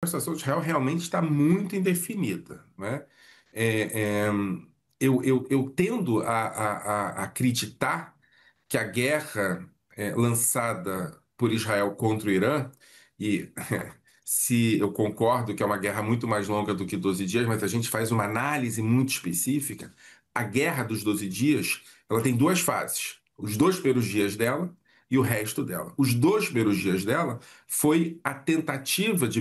A situação de Israel realmente está muito indefinida, né? É, é, eu tendo a acreditar que a guerra lançada por Israel contra o Irã, e se eu concordo que é uma guerra muito mais longa do que 12 dias, mas a gente faz uma análise muito específica, a guerra dos 12 dias, ela tem duas fases. Os dois primeiros dias dela e o resto dela. Os dois primeiros dias dela foi a tentativa de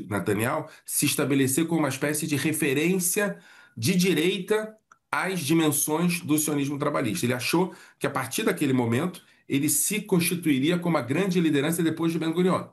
Netanyahu se estabelecer como uma espécie de referência de direita às dimensões do sionismo trabalhista. Ele achou que a partir daquele momento ele se constituiria como a grande liderança depois de Ben-Gurion.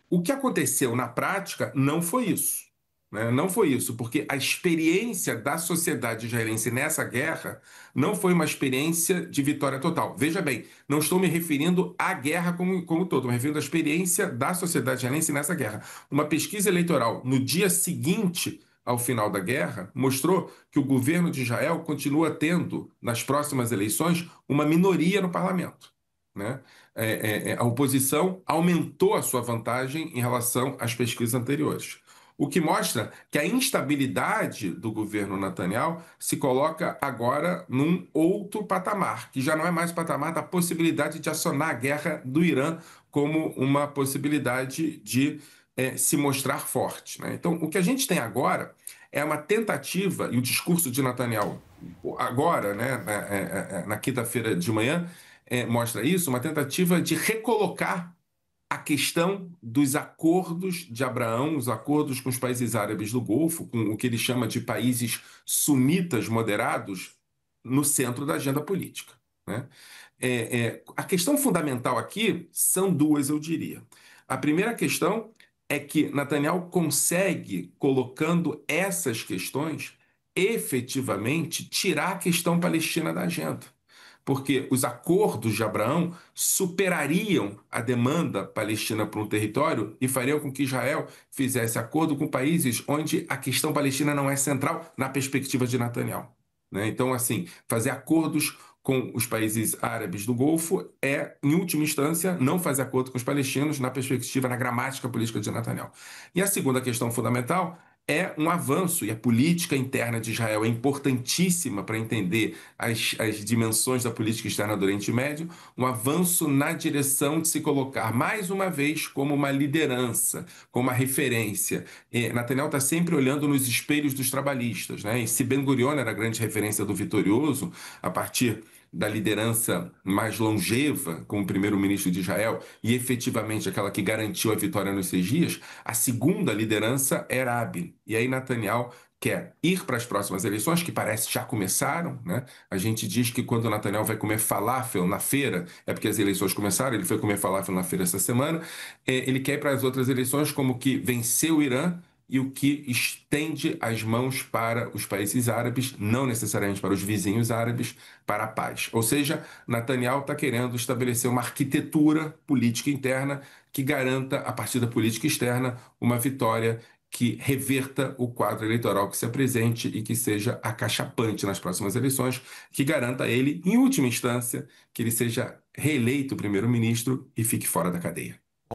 O que aconteceu na prática não foi isso. Né? Não foi isso, porque a experiência da sociedade israelense nessa guerra não foi uma experiência de vitória total. Veja bem, não estou me referindo à guerra como todo, estou me referindo à experiência da sociedade israelense nessa guerra. Uma pesquisa eleitoral no dia seguinte ao final da guerra mostrou que o governo de Israel continua tendo, nas próximas eleições, uma minoria no parlamento. Né? A oposição aumentou a sua vantagem em relação às pesquisas anteriores. O que mostra que a instabilidade do governo Netanyahu se coloca agora num outro patamar, que já não é mais o patamar da possibilidade de acionar a guerra do Irã como uma possibilidade de se mostrar forte. Né? Então, o que a gente tem agora é uma tentativa, e o discurso de Netanyahu agora, né, na quinta-feira de manhã, mostra isso, uma tentativa de recolocar a questão dos acordos de Abraão, os acordos com os países árabes do Golfo, com o que ele chama de países sunitas moderados, no centro da agenda política. Né? A questão fundamental aqui são duas, eu diria. A primeira questão é que Netanyahu consegue, colocando essas questões, efetivamente tirar a questão palestina da agenda, porque os acordos de Abraão superariam a demanda palestina por um território e fariam com que Israel fizesse acordo com países onde a questão palestina não é central na perspectiva de Netanyahu. Né? Então, assim, fazer acordos com os países árabes do Golfo é, em última instância, não fazer acordo com os palestinos na perspectiva, na gramática política de Netanyahu. E a segunda questão fundamental é um avanço, e a política interna de Israel é importantíssima para entender as dimensões da política externa do Oriente Médio, um avanço na direção de se colocar mais uma vez como uma liderança, como uma referência. Netanyahu está sempre olhando nos espelhos dos trabalhistas, né? E se Ben-Gurion era a grande referência do vitorioso, a partir da liderança mais longeva como primeiro-ministro de Israel e efetivamente aquela que garantiu a vitória nos 6 dias, a segunda liderança era Rabin. E aí Netanyahu quer ir para as próximas eleições, que parece já começaram, né? A gente diz que quando o Netanyahu vai comer falafel na feira, é porque as eleições começaram, ele foi comer falafel na feira essa semana, ele quer ir para as outras eleições como que venceu o Irã e o que estende as mãos para os países árabes, não necessariamente para os vizinhos árabes, para a paz. Ou seja, Netanyahu está querendo estabelecer uma arquitetura política interna que garanta, a partir da política externa, uma vitória que reverta o quadro eleitoral que se apresente e que seja acachapante nas próximas eleições, que garanta a ele, em última instância, que ele seja reeleito primeiro-ministro e fique fora da cadeia.